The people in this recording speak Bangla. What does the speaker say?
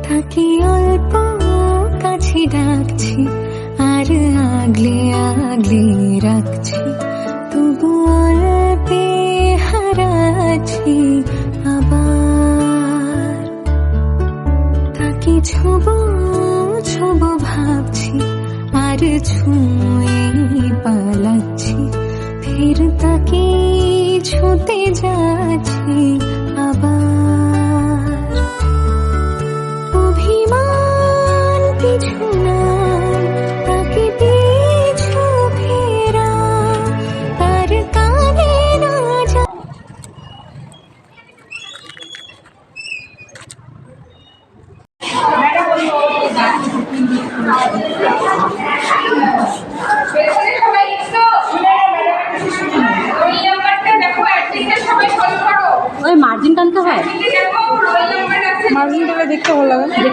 তাকে অল্প কাছে ডাকছি আর আগলে আগলে রাখছি, তবু অল্পে হারাচ্ছি আবার। তাকে ছোব ছোব ভাবছি আর ছুঁয়ে পালাচ্ছি, ফের তাকে ছুঁতে যাচ্ছি আবার। অভিমান পিছু নয়, তাকে পিছু ফেরা, তার কানে না যা। ওই মার্জিন টানতে হয়, মার্জিন টানলে দেখতে ভালো লাগে।